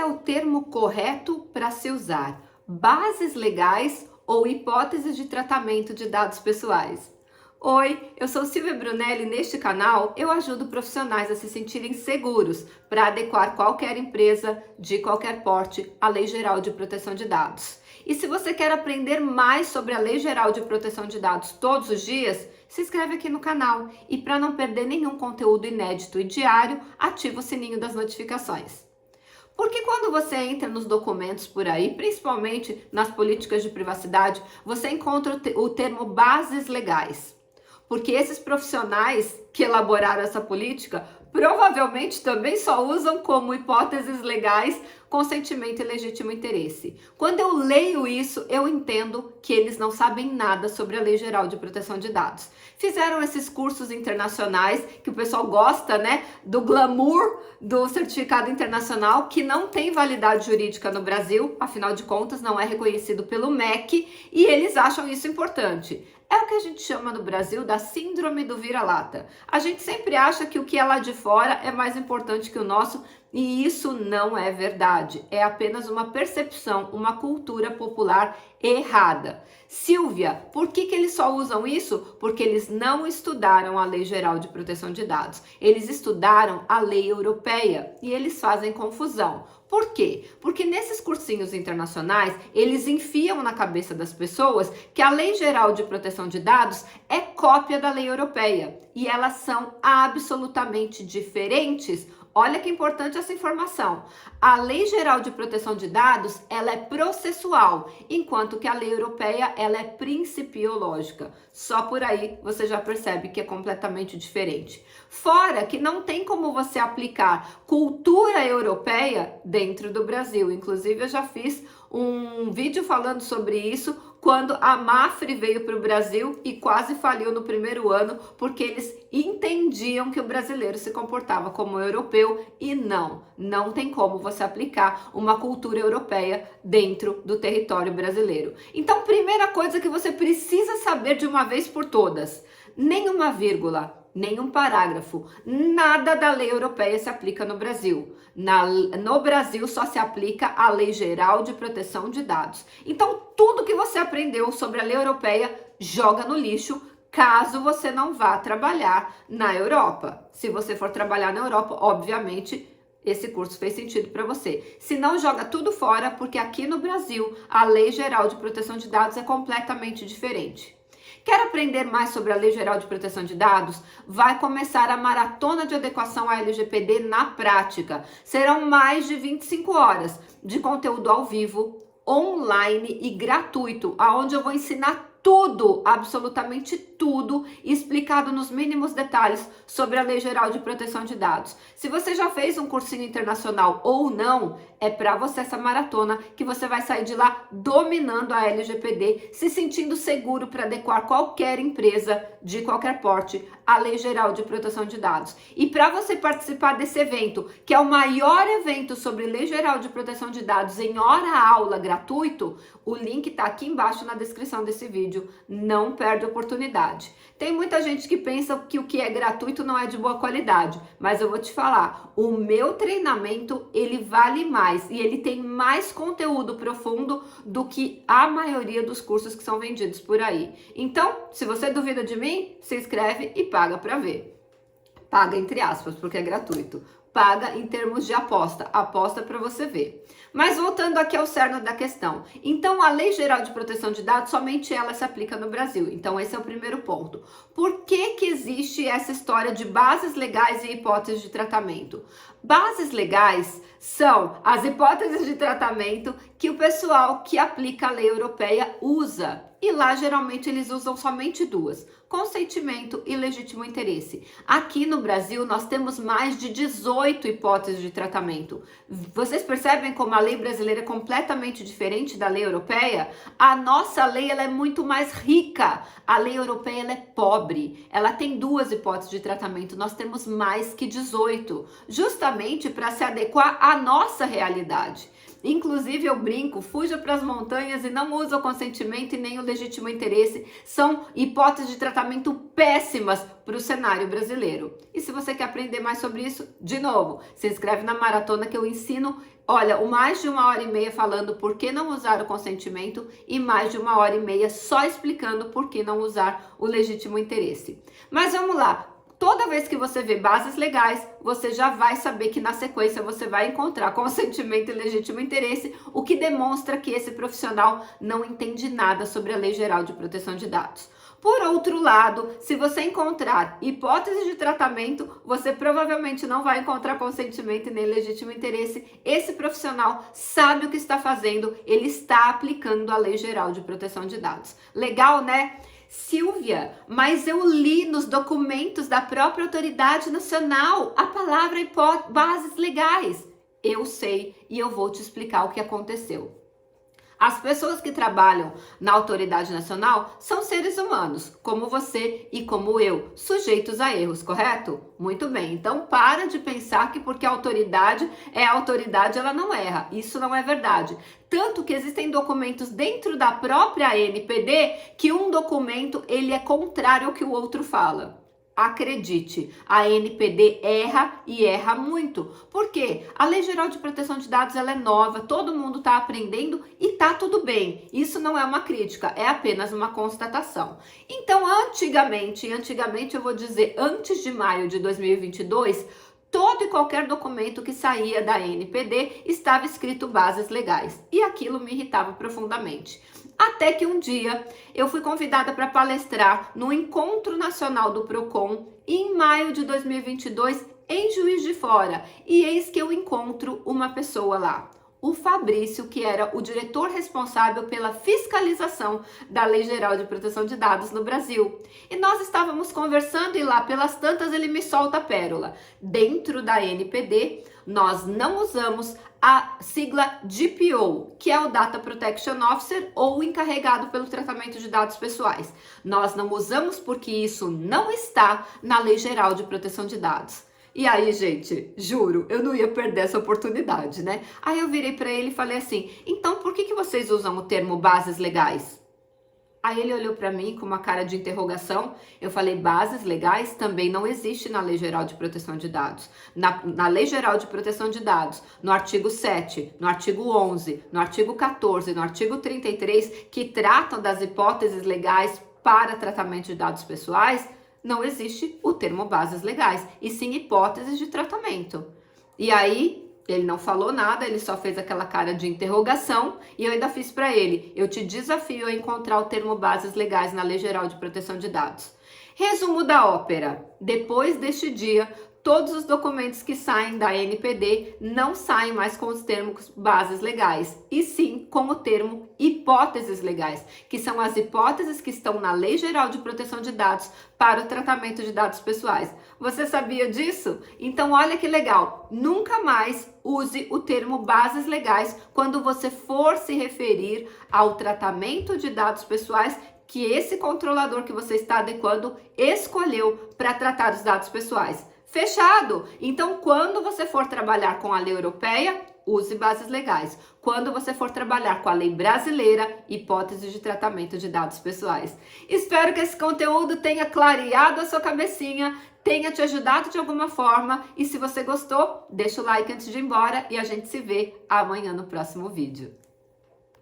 o termo correto para se usar? Bases legais ou hipóteses de tratamento de dados pessoais? Oi, eu sou Silvia Brunelli e neste canal eu ajudo profissionais a se sentirem seguros para adequar qualquer empresa de qualquer porte à Lei Geral de Proteção de Dados. E se você quer aprender mais sobre a Lei Geral de Proteção de Dados todos os dias, se inscreve aqui no canal e para não perder nenhum conteúdo inédito e diário, ativa o sininho das notificações. Porque quando você entra nos documentos por aí, principalmente nas políticas de privacidade, você encontra o termo bases legais. Porque esses profissionais que elaboraram essa política provavelmente também só usam como hipóteses legais consentimento e legítimo interesse. Quando eu leio isso, eu entendo que eles não sabem nada sobre a Lei Geral de Proteção de Dados. Fizeram esses cursos internacionais, que o pessoal gosta, né, do glamour do certificado internacional, que não tem validade jurídica no Brasil, afinal de contas não é reconhecido pelo MEC, e eles acham isso importante. É o que a gente chama no Brasil da síndrome do vira-lata. A gente sempre acha que o que é lá de fora é mais importante que o nosso, e isso não é verdade. É apenas uma percepção, uma cultura popular errada. Silvia, por que eles só usam isso? Porque eles não estudaram a Lei Geral de Proteção de Dados. Eles estudaram a lei europeia e eles fazem confusão. Por quê? Porque nesses cursinhos internacionais, eles enfiam na cabeça das pessoas que a Lei Geral de Proteção de Dados é cópia da lei europeia e elas são absolutamente diferentes. Olha que importante essa informação. A Lei Geral de Proteção de Dados, ela é processual, enquanto que a lei europeia, ela é principiológica. Só por aí você já percebe que é completamente diferente. Fora que não tem como você aplicar cultura europeia dentro do Brasil. Inclusive, eu já fiz um vídeo falando sobre isso quando a Mafre veio para o Brasil e quase faliu no primeiro ano porque eles entendiam que o brasileiro se comportava como europeu e não tem como você aplicar uma cultura europeia dentro do território brasileiro. Então, primeira coisa que você precisa saber de uma vez por todas, nenhuma vírgula, nenhum parágrafo, nada da lei europeia se aplica no Brasil. No Brasil só se aplica a Lei Geral de Proteção de Dados. Então, tudo que você aprendeu sobre a lei europeia, joga no lixo, caso você não vá trabalhar na Europa. Se você for trabalhar na Europa, obviamente, esse curso fez sentido para você. Se não, joga tudo fora, porque aqui no Brasil, a Lei Geral de Proteção de Dados é completamente diferente. Quer aprender mais sobre a Lei Geral de Proteção de Dados? Vai começar a maratona de adequação à LGPD na prática. Serão mais de 25 horas de conteúdo ao vivo, online e gratuito, onde eu vou ensinar tudo, absolutamente tudo, explicado nos mínimos detalhes sobre a Lei Geral de Proteção de Dados. Se você já fez um cursinho internacional ou não, é para você essa maratona que você vai sair de lá dominando a LGPD, se sentindo seguro para adequar qualquer empresa de qualquer porte à Lei Geral de Proteção de Dados. E para você participar desse evento, que é o maior evento sobre Lei Geral de Proteção de Dados em hora-aula gratuito, o link está aqui embaixo na descrição desse vídeo. Não perde a oportunidade. Tem muita gente que pensa que o que é gratuito não é de boa qualidade, mas eu vou te falar, o meu treinamento, ele vale mais e ele tem mais conteúdo profundo do que a maioria dos cursos que são vendidos por aí. Então, se você duvida de mim, se inscreve e paga para ver. Paga entre aspas, porque é gratuito. Paga em termos de aposta para você ver. Mas voltando aqui ao cerne da questão. Então, a Lei Geral de Proteção de Dados, somente ela se aplica no Brasil. Então, esse é o primeiro ponto. Por que existe essa história de bases legais e hipóteses de tratamento? Bases legais são as hipóteses de tratamento que o pessoal que aplica a lei europeia usa. E lá, geralmente, eles usam somente duas: consentimento e legítimo interesse. Aqui no Brasil, nós temos mais de 18 hipóteses de tratamento. Vocês percebem como a lei brasileira é completamente diferente da lei europeia? A nossa lei, ela é muito mais rica. A lei europeia, ela é pobre. Ela tem duas hipóteses de tratamento. Nós temos mais que 18, justamente para se adequar à nossa realidade. Inclusive, eu brinco, fuja para as montanhas e não usa o consentimento e nem o legítimo interesse. São hipóteses de tratamento péssimas para o cenário brasileiro. E se você quer aprender mais sobre isso, de novo, se inscreve na maratona que eu ensino, olha, mais de 1h30 falando por que não usar o consentimento e mais de 1h30 só explicando por que não usar o legítimo interesse. Mas vamos lá. Toda vez que você vê bases legais, você já vai saber que na sequência você vai encontrar consentimento e legítimo interesse, o que demonstra que esse profissional não entende nada sobre a Lei Geral de Proteção de Dados. Por outro lado, se você encontrar hipótese de tratamento, você provavelmente não vai encontrar consentimento e nem legítimo interesse. Esse profissional sabe o que está fazendo, ele está aplicando a Lei Geral de Proteção de Dados. Legal, né? Silvia, mas eu li nos documentos da própria autoridade nacional a palavra bases legais. Eu sei e eu vou te explicar o que aconteceu. As pessoas que trabalham na autoridade nacional são seres humanos, como você e como eu, sujeitos a erros, correto? Muito bem, então para de pensar que porque a autoridade é a autoridade, ela não erra. Isso não é verdade. Tanto que existem documentos dentro da própria ANPD que um documento ele é contrário ao que o outro fala. Acredite, a ANPD erra e erra muito. Por quê? A Lei Geral de Proteção de Dados ela é nova, todo mundo está aprendendo e tá tudo bem. Isso não é uma crítica, é apenas uma constatação. Então, antigamente eu vou dizer antes de maio de 2022, todo e qualquer documento que saía da ANPD estava escrito bases legais. E aquilo me irritava profundamente. Até que um dia eu fui convidada para palestrar no Encontro Nacional do Procon em maio de 2022 em Juiz de Fora. E eis que eu encontro uma pessoa lá. O Fabrício, que era o diretor responsável pela fiscalização da Lei Geral de Proteção de Dados no Brasil. E nós estávamos conversando e lá pelas tantas ele me solta a pérola. Dentro da ANPD, nós não usamos a sigla DPO, que é o Data Protection Officer ou o encarregado pelo tratamento de dados pessoais. Nós não usamos porque isso não está na Lei Geral de Proteção de Dados. E aí, gente, juro, eu não ia perder essa oportunidade, né? Aí eu virei para ele e falei assim, então por que vocês usam o termo bases legais? Aí ele olhou para mim com uma cara de interrogação. Eu falei, bases legais também não existe na Lei Geral de Proteção de Dados. Na Lei Geral de Proteção de Dados, no artigo 7, no artigo 11, no artigo 14, no artigo 33, que tratam das hipóteses legais para tratamento de dados pessoais, não existe o termo bases legais, e sim hipóteses de tratamento. E aí, ele não falou nada, ele só fez aquela cara de interrogação, e eu ainda fiz para ele, eu te desafio a encontrar o termo bases legais na Lei Geral de Proteção de Dados. Resumo da ópera, depois deste dia, todos os documentos que saem da ANPD não saem mais com os termos bases legais, e sim com o termo hipóteses legais, que são as hipóteses que estão na Lei Geral de Proteção de Dados para o tratamento de dados pessoais. Você sabia disso? Então olha que legal, nunca mais use o termo bases legais quando você for se referir ao tratamento de dados pessoais que esse controlador que você está adequando escolheu para tratar os dados pessoais. Fechado? Então, quando você for trabalhar com a lei europeia, use bases legais. Quando você for trabalhar com a lei brasileira, hipótese de tratamento de dados pessoais. Espero que esse conteúdo tenha clareado a sua cabecinha, tenha te ajudado de alguma forma. E se você gostou, deixa o like antes de ir embora e a gente se vê amanhã no próximo vídeo.